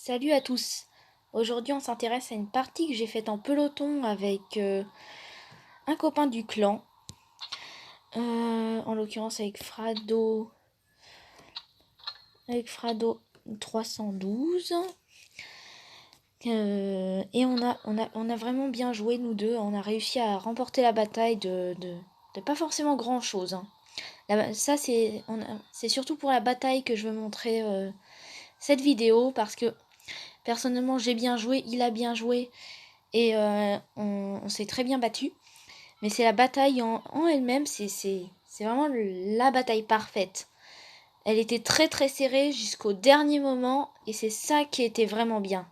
Salut à tous. Aujourd'hui, on s'intéresse à une partie que j'ai faite en peloton avec un copain du clan. En l'occurrence avec Frado 312. Et on a vraiment bien joué, nous deux. On a réussi à remporter la bataille de pas forcément grand chose, hein. Ça, c'est surtout pour la bataille que je veux montrer cette vidéo parce que personnellement, j'ai bien joué, il a bien joué. Et on s'est très bien battu. Mais c'est la bataille en elle-même, c'est vraiment la bataille parfaite. Elle était très très serrée jusqu'au dernier moment. Et c'est ça qui était vraiment bien.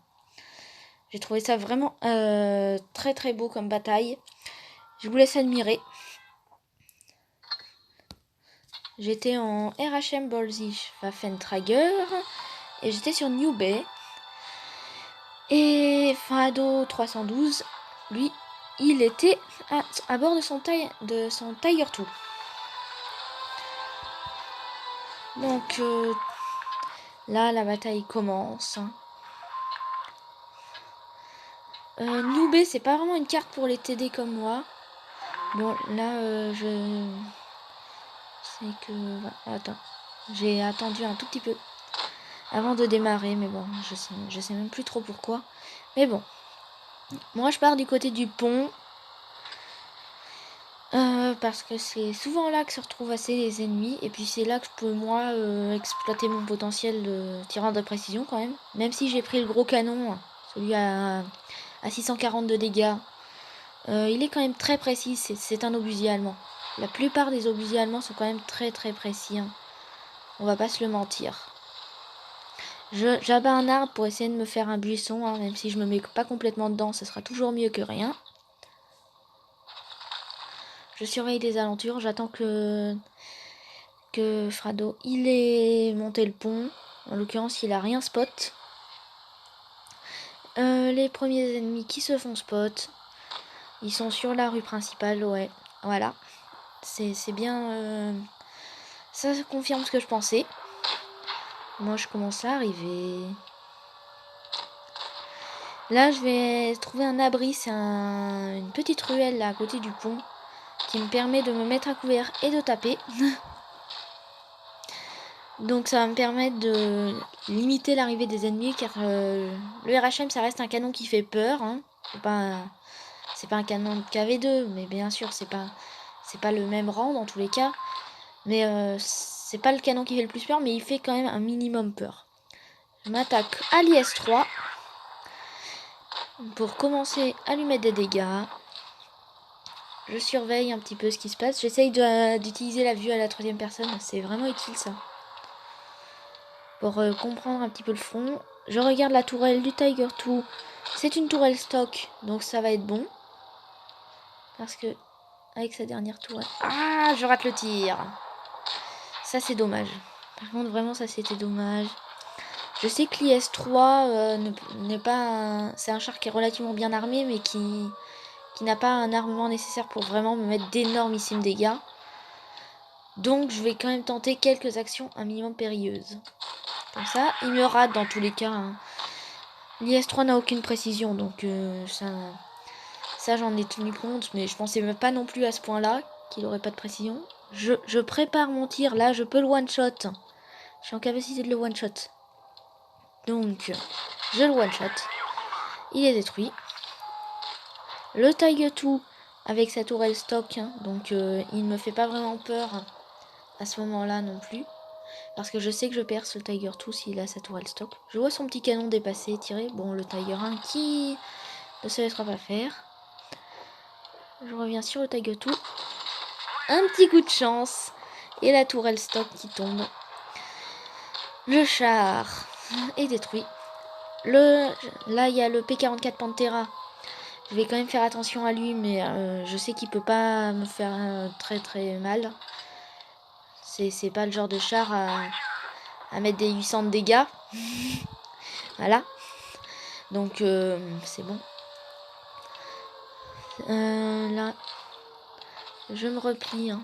J'ai trouvé ça vraiment très très beau comme bataille. Je vous laisse admirer. J'étais en RHM Bolzig Waffenträger. Et j'étais sur New Bay. Et Fado 312, lui, il était à bord de son Tiger II. Donc là, la bataille commence. Noobé, c'est pas vraiment une carte pour les TD comme moi. Bon, là, je sais que... Attends, j'ai attendu un tout petit peu avant de démarrer, mais bon, je sais même plus trop pourquoi. Mais bon, moi je pars du côté du pont. Parce que c'est souvent là que se retrouvent assez les ennemis. Et puis c'est là que je peux moi exploiter mon potentiel de tirant de précision quand même. Même si j'ai pris le gros canon, celui à 640 de dégâts. Il est quand même très précis, c'est un obusier allemand. La plupart des obusiers allemands sont quand même très très précis, hein. On va pas se le mentir. J'abats un arbre pour essayer de me faire un buisson, hein, même si je me mets pas complètement dedans, ça sera toujours mieux que rien. Je surveille les alentours, j'attends que Frado il est monté le pont. En l'occurrence, il a rien spot. Les premiers ennemis qui se font spot, ils sont sur la rue principale, ouais. Voilà. C'est bien. Ça confirme ce que je pensais. Moi, je commence à arriver. Là, je vais trouver un abri. C'est une petite ruelle là, à côté du pont qui me permet de me mettre à couvert et de taper. Donc ça va me permettre de limiter l'arrivée des ennemis car le RHM ça reste un canon qui fait peur, hein. C'est pas un canon de KV2, mais bien sûr c'est pas le même rang dans tous les cas. Mais c'est pas le canon qui fait le plus peur, mais il fait quand même un minimum peur. Je m'attaque à l'IS-3 pour commencer à lui mettre des dégâts. Je surveille un petit peu ce qui se passe. J'essaye d'utiliser la vue à la troisième personne. C'est vraiment utile ça. Pour comprendre un petit peu le front. Je regarde la tourelle du Tiger II. C'est une tourelle stock, donc ça va être bon. Parce que, avec sa dernière tourelle... Ah, je rate le tir. Ça, c'est dommage. Par contre, vraiment, ça, c'était dommage. Je sais que l'IS-3 n'est pas... C'est un char qui est relativement bien armé, mais qui n'a pas un armement nécessaire pour vraiment me mettre d'énormissimes dégâts. Donc, je vais quand même tenter quelques actions un minimum périlleuses. Comme ça, il me rate dans tous les cas, hein. L'IS-3 n'a aucune précision, donc ça j'en ai tenu compte, mais je pensais même pas non plus à ce point-là qu'il aurait pas de précision. Je prépare mon tir, là je peux le one-shot. Je suis en capacité de le one-shot. Donc, je le one-shot. Il est détruit. Le Tiger II avec sa tourelle stock, hein, donc il ne me fait pas vraiment peur à ce moment-là non plus. Parce que je sais que je perce le Tiger II s'il a sa tourelle stock. Je vois son petit canon dépasser, tirer. Bon, le Tiger 1 qui ne se laissera pas faire. Je reviens sur le Tiger II. Un petit coup de chance. Et la tourelle stock qui tombe. Le char est détruit. Là, il y a le P44 Pantera. Je vais quand même faire attention à lui, mais je sais qu'il peut pas me faire très très mal. C'est pas le genre de char à mettre des 800 de dégâts. Voilà. Donc, c'est bon. Là, je me replie, hein.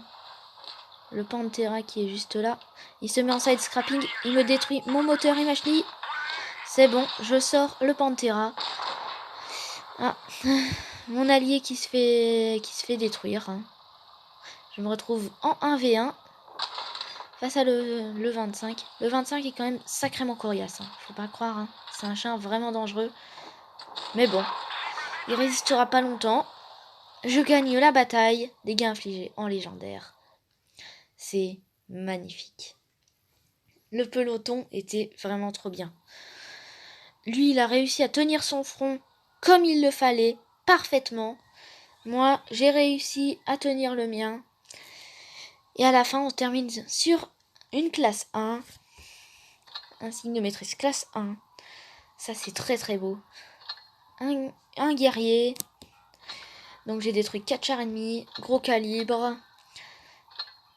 Le Pantera qui est juste là. Il se met en side scrapping. Il me détruit mon moteur et ma chenille. C'est bon, je sors le Pantera. Ah, mon allié qui se fait détruire. Hein. Je me retrouve en 1v1 face à le 25. Le 25 est quand même sacrément coriace. Hein. Faut pas croire. Hein. C'est un chien vraiment dangereux. Mais bon, il résistera pas longtemps. Je gagne la bataille. Dégâts infligés en légendaire. C'est magnifique. Le peloton était vraiment trop bien. Lui, il a réussi à tenir son front comme il le fallait, parfaitement. Moi, j'ai réussi à tenir le mien. Et à la fin, on termine sur une classe 1. Un signe de maîtrise classe 1. Ça, c'est très très beau. Un guerrier. Donc j'ai détruit 4 chars ennemis. Gros calibre.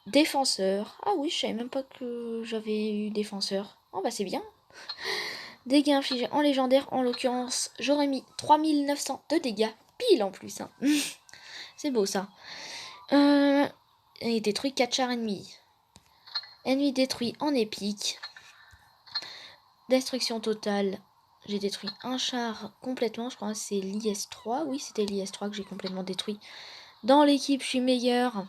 Défenseur. Ah oui, je savais même pas que j'avais eu défenseur. Oh bah c'est bien. Dégâts infligés en légendaire. En l'occurrence, j'aurais mis 3900 de dégâts. Pile en plus. Hein. C'est beau ça. Et détruit 4 chars ennemis. Ennemi détruit en épique. Destruction totale. J'ai détruit un char complètement. Je crois que c'est l'IS-3. Oui, c'était l'IS-3 que j'ai complètement détruit. Dans l'équipe, je suis meilleur.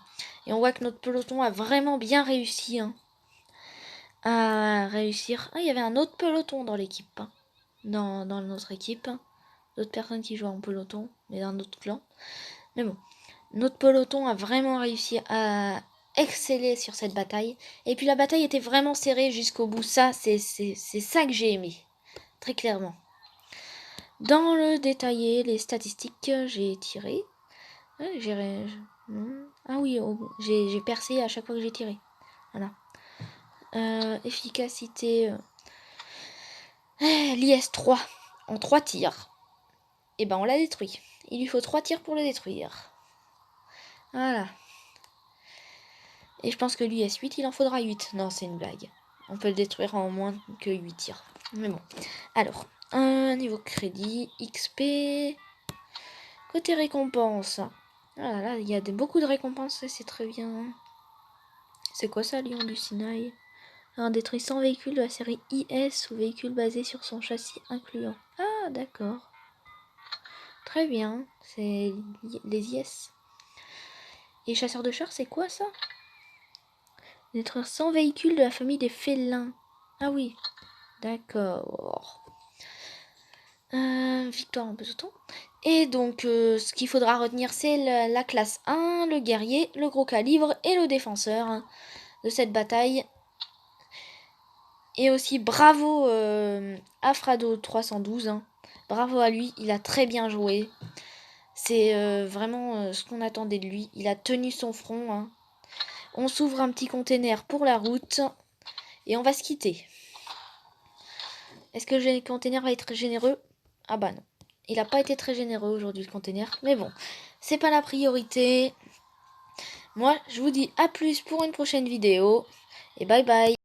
Et on voit que notre peloton a vraiment bien réussi. Hein, à réussir. Ah, il y avait un autre peloton dans l'équipe. Hein, dans notre équipe. D'autres personnes qui jouent en peloton. Mais d'un autre clan. Mais bon. Notre peloton a vraiment réussi à exceller sur cette bataille. Et puis la bataille était vraiment serrée jusqu'au bout. Ça, c'est ça que j'ai aimé. Très clairement. Dans le détaillé, les statistiques, j'ai tiré. Ah oui, j'ai percé à chaque fois que j'ai tiré. Voilà. Efficacité. L'IS-3 en 3 tirs. Et ben on l'a détruit. Il lui faut 3 tirs pour le détruire. Voilà. Et je pense que l'IS-8, il en faudra 8. Non, c'est une blague. On peut le détruire en moins que 8 tirs. Mais bon. Alors, niveau crédit, XP. Côté récompense. Ah là, il y a beaucoup de récompenses, c'est très bien. C'est quoi ça, Lion du Sinaï? Un détruit 100 véhicules de la série IS ou véhicules basés sur son châssis incluant. Ah, d'accord. Très bien, c'est les IS. Et chasseurs de chars, c'est quoi ça? Détruire 100 véhicules de la famille des félins. Ah oui, d'accord. Victoire en peloton. Et donc, ce qu'il faudra retenir, c'est la classe 1, le guerrier, le gros calibre et le défenseur hein, de cette bataille. Et aussi, bravo à Frado 312. Hein. Bravo à lui, il a très bien joué. C'est vraiment ce qu'on attendait de lui. Il a tenu son front. Hein. On s'ouvre un petit container pour la route. Et on va se quitter. Est-ce que le container va être généreux? Ah bah non. Il n'a pas été très généreux aujourd'hui le container. Mais bon, c'est pas la priorité. Moi, je vous dis à plus pour une prochaine vidéo. Et bye bye.